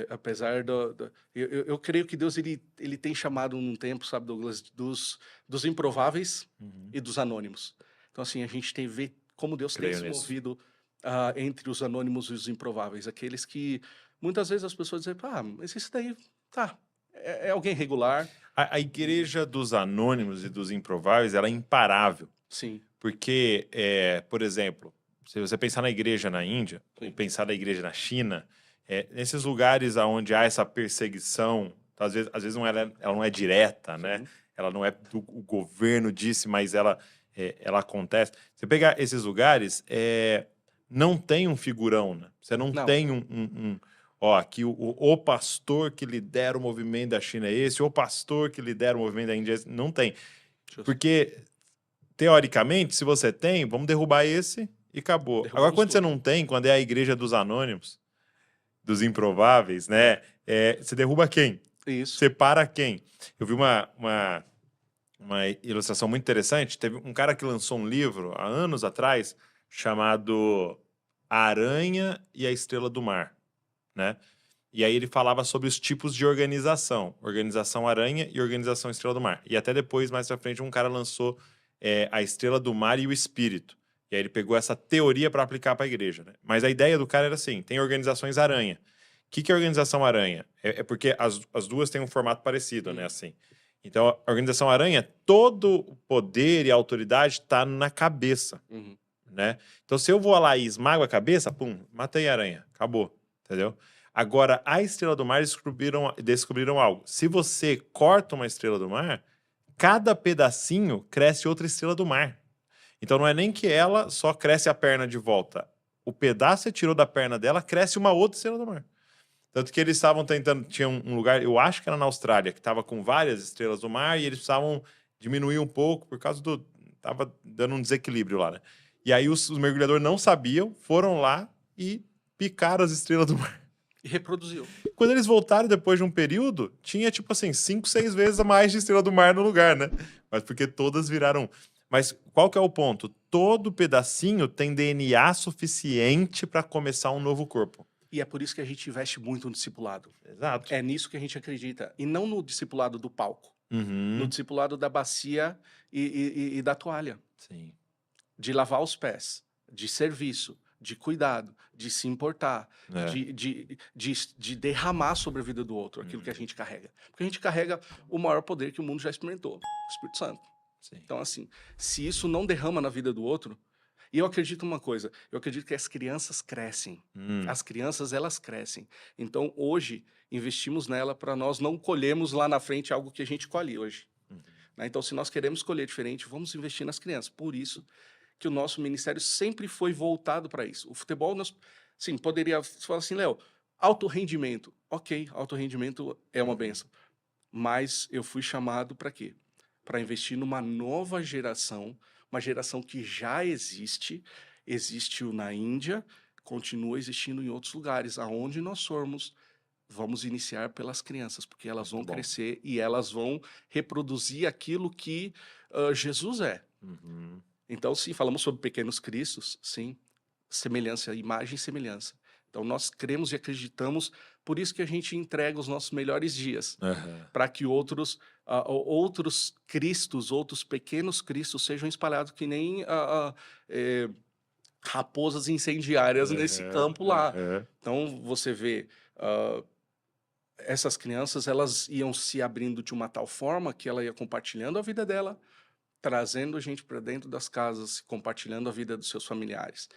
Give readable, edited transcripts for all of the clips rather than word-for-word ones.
Apesar eu creio que Deus ele tem chamado num tempo, sabe, Douglas, dos improváveis Uhum. e dos anônimos. Então, assim, a gente tem ver como Deus tem Creio se nisso. movido entre os anônimos e os improváveis, aqueles que muitas vezes as pessoas dizem, mas esse daí, tá, é alguém regular. A igreja dos anônimos e dos improváveis, ela é imparável. Sim, Porque, por exemplo, se você pensar na igreja na Índia, ou sim, pensar na igreja na China, nesses lugares onde há essa perseguição, então, às vezes ela não é direta, né? sim. Ela não é o governo disse, mas ela acontece. Você pegar esses lugares, não tem um figurão, né? Você não Não, tem ó, aqui o pastor que lidera o movimento da China é esse, o pastor que lidera o movimento da Índia é esse. Não tem. justo. Porque teoricamente, se você tem, vamos derrubar esse e acabou. Agora, Derrubamos quando você tudo. não tem, quando é a igreja dos anônimos, dos improváveis, né? Você derruba quem? Isso. Separa quem? Eu vi uma ilustração muito interessante. Teve um cara que lançou um livro há anos atrás chamado A Aranha e a Estrela do Mar, né? E aí ele falava sobre os tipos de organização. Organização Aranha e Organização Estrela do Mar. E até depois, mais pra frente, um cara lançou a Estrela do Mar e o Espírito. E aí ele pegou essa teoria para aplicar para a igreja, né? Mas a ideia do cara era assim, tem organizações aranha. O que é organização aranha? É porque as duas têm um formato parecido, né? Hum, Assim. Então, a organização aranha, todo o poder e a autoridade está na cabeça, uhum. né? Então, se eu vou lá e esmago a cabeça, pum, matei a aranha, acabou, entendeu? Agora, a estrela do mar descobriram algo. Se você corta uma estrela do mar, cada pedacinho cresce outra estrela do mar. Então, não é nem que ela só cresce a perna de volta. O pedaço que você tirou da perna dela cresce uma outra estrela do mar. Tanto que eles estavam tentando, tinha um lugar, eu acho que era na Austrália, que estava com várias estrelas do mar e eles precisavam diminuir um pouco por causa do. Tava dando um desequilíbrio lá, né? E aí os mergulhadores não sabiam, foram lá e picaram as estrelas do mar. E reproduziu. Quando eles voltaram depois de um período, tinha tipo assim, 5, 6 vezes a mais de estrela do mar no lugar, né? Mas porque todas viraram. Mas qual que é o ponto? Todo pedacinho tem DNA suficiente para começar um novo corpo. E é por isso que a gente investe muito no discipulado. Exato. É nisso que a gente acredita. E não no discipulado do palco. No Uhum. discipulado da bacia e da toalha. Sim. De lavar os pés. De serviço. De cuidado. De se importar. É. De derramar sobre a vida do outro aquilo que a Uhum. gente carrega. Porque a gente carrega o maior poder que o mundo já experimentou. O Espírito Santo. Sim. Então, assim, se isso não derrama na vida do outro. E eu acredito uma coisa, eu acredito que as crianças crescem. Hum. As crianças, elas crescem. Então, hoje, investimos nela para nós não colhermos lá na frente algo que a gente colhe hoje. Uhum. Né? Então, se nós queremos colher diferente, vamos investir nas crianças. Por isso que o nosso ministério sempre foi voltado para isso. O futebol, nós, sim, poderia falar assim, Léo, alto rendimento. Ok, alto rendimento é uma Uhum. benção. Mas eu fui chamado para quê? Para investir numa nova geração, uma geração que já existe, existiu na Índia, continua existindo em outros lugares. Aonde nós formos, vamos iniciar pelas crianças, porque elas Muito vão bom. crescer e elas vão reproduzir aquilo que Jesus é. Uhum. Então, sim, falamos sobre pequenos cristos, sim, semelhança, imagem e semelhança. Então, nós cremos e acreditamos, por isso que a gente entrega os nossos melhores dias, Aham. para que outros cristos, outros pequenos cristos sejam espalhados que nem raposas incendiárias nesse Aham. campo lá. Aham. Então, você vê, ah, essas crianças, elas iam se abrindo de uma tal forma que ela ia compartilhando a vida dela, trazendo gente para dentro das casas, compartilhando a vida dos seus familiares.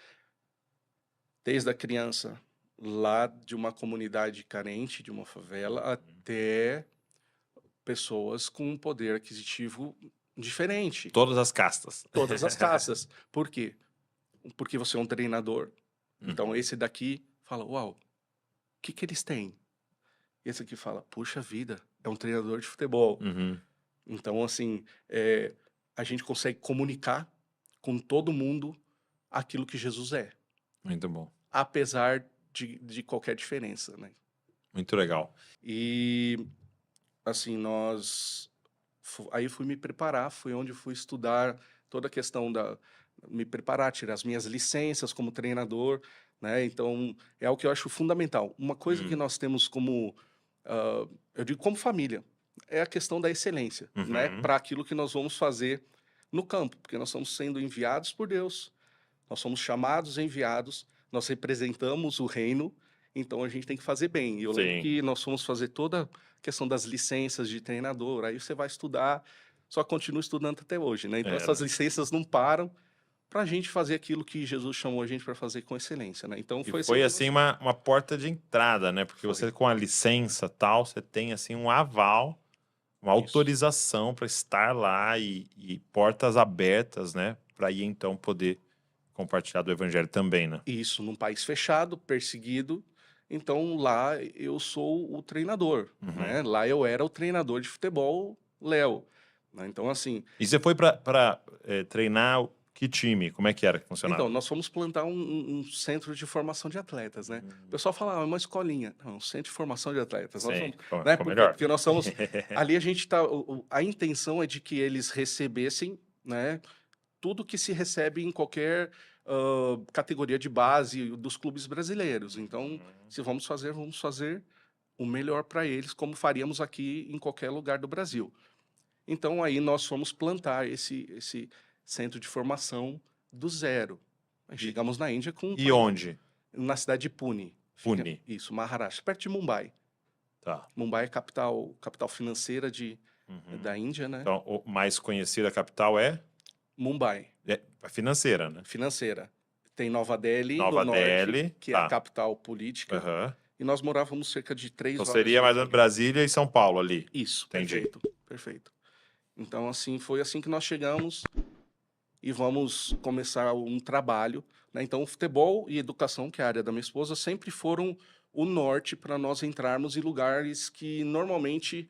Desde a criança lá de uma comunidade carente, de uma favela, Uhum. até pessoas com um poder aquisitivo diferente. Todas as castas. Todas as castas. Por quê? Porque você é um treinador. Então, Uhum. esse daqui fala, uau, o que que eles têm? Esse aqui fala, puxa vida, é um treinador de futebol. Uhum. Então, assim, a gente consegue comunicar com todo mundo aquilo que Jesus é, Muito bom. apesar de qualquer diferença, né? Muito legal. E, assim, aí fui me preparar, foi onde fui estudar toda a questão me preparar, tirar as minhas licenças como treinador, né? Então, é o que eu acho fundamental. Uma coisa que nós temos como, eu digo como família, é a questão da excelência, né? Uhum. Para aquilo que nós vamos fazer no campo, porque nós estamos sendo enviados por Deus, nós somos chamados, enviados, nós representamos o reino, então a gente tem que fazer bem. E eu lembro Sim. que nós fomos fazer toda a questão das licenças de treinador, aí você vai estudar, só continua estudando até hoje, né? Então essas licenças não param para a gente fazer aquilo que Jesus chamou a gente para fazer com excelência, né? Então E foi foi que assim uma porta de entrada, né? Porque Foi. você com a licença tal, você tem assim um aval, uma Isso. autorização para estar lá e portas abertas, né? Para ir então poder compartilhar do evangelho também, né? Isso, num país fechado, perseguido. Então lá eu sou o treinador, né? Lá eu era o treinador de futebol, Léo, né? Então assim, E você foi para treinar que time? Como é que era que funcionava? então nós fomos plantar um centro de formação de atletas, né? O pessoal fala, é uma escolinha, não, um centro de formação de atletas. Nós Sim, somos, ficou né? Por quê? melhor. Porque nós somos ali a gente tá, a intenção é de que eles recebessem, né? Tudo que se recebe em qualquer categoria de base dos clubes brasileiros. Então, se vamos fazer o melhor para eles, como faríamos aqui em qualquer lugar do Brasil. Então, aí nós fomos plantar esse centro de formação do zero. Aí chegamos na Índia com... E onde? Na cidade de Pune. Fica- Pune. Isso, Maharashtra, perto de Mumbai. Tá. Mumbai é capital financeira da Índia, né? Então, o mais conhecido da capital é Mumbai. a financeira, né? Financeira. Tem Nova Delhi, Nova no norte, Delhi, que é a tá. capital política. Aham. E nós morávamos cerca de 3 Então horas. seria de mais ou menos viagem. Brasília e São Paulo ali. Isso, Entendi. perfeito, perfeito. Então, assim, foi assim que nós chegamos e vamos começar um trabalho, né? Então, o futebol e educação, que é a área da minha esposa, sempre foram o norte para nós entrarmos em lugares que normalmente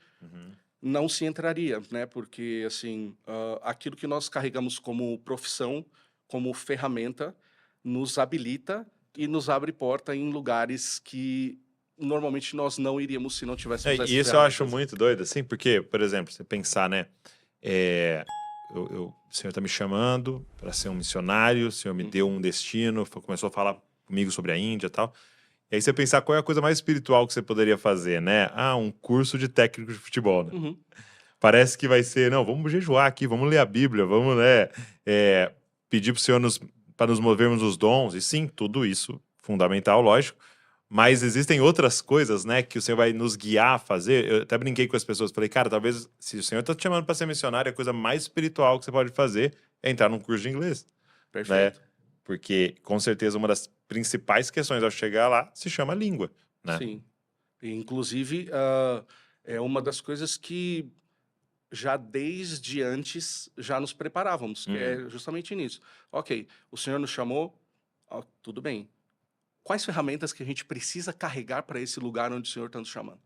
não se entraria, né? Porque, assim, aquilo que nós carregamos como profissão, como ferramenta, nos habilita e nos abre porta em lugares que normalmente nós não iríamos se não tivéssemos essas E isso eu acho ferramentas. muito doido, assim, porque, por exemplo, você pensar, né? O senhor tá me chamando para ser um missionário, o senhor me deu um destino, começou a falar comigo sobre a Índia e tal. E aí você pensar qual é a coisa mais espiritual que você poderia fazer, né? Ah, um curso de técnico de futebol, né? Uhum. Parece que vai ser, não, vamos jejuar aqui, vamos ler a Bíblia, vamos, né, pedir para o Senhor para nos movermos os dons. E sim, tudo isso, fundamental, lógico. Mas existem outras coisas, né, que o Senhor vai nos guiar a fazer. Eu até brinquei com as pessoas, falei, cara, talvez se o Senhor está te chamando para ser missionário, a coisa mais espiritual que você pode fazer é entrar num curso de inglês. Perfeito. Né? Porque, com certeza, uma das principais questões ao chegar lá se chama língua, né? Sim. E, inclusive, é uma das coisas que já desde antes já nos preparávamos, que é justamente nisso. Ok, o senhor nos chamou, tudo bem. Quais ferramentas que a gente precisa carregar para esse lugar onde o senhor está nos chamando?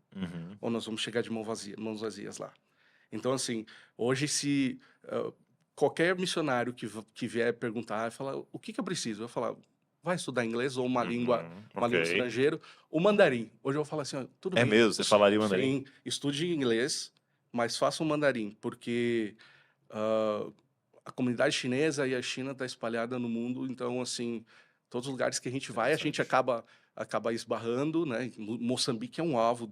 Ou nós vamos chegar de mãos vazias lá? Então, assim, hoje se qualquer missionário que vier perguntar, falar, o que eu preciso? Eu vou falar, vai estudar inglês ou uma língua Ok. estrangeira, o mandarim. Hoje eu vou falar assim, ó, tudo É bem. mesmo? Você falaria mandarim? Sim, estude inglês, mas faça um mandarim, porque a comunidade chinesa e a China está espalhada no mundo, então, assim, todos os lugares que a gente vai, a gente acaba esbarrando, né? Moçambique é um alvo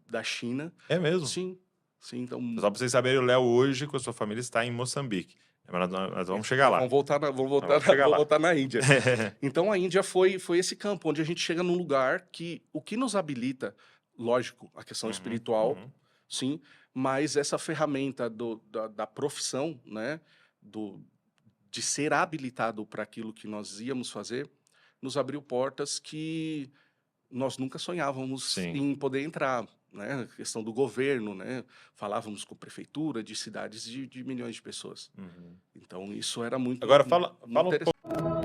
da China. É mesmo? Sim, sim. Então, Só para vocês saberem, o Léo hoje com a sua família está em Moçambique. Mas nós vamos chegar lá. vamos chegar lá. voltar na Índia. Então, a Índia foi esse campo, onde a gente chega num lugar que o que nos habilita, lógico, a questão espiritual, sim, mas essa ferramenta da profissão, né, de ser habilitado para aquilo que nós íamos fazer, nos abriu portas que nós nunca sonhávamos em poder entrar, né? A questão do governo, né? Falávamos com prefeitura de cidades de milhões de pessoas. Então, isso era muito, Agora muito fala um interessante. pouco.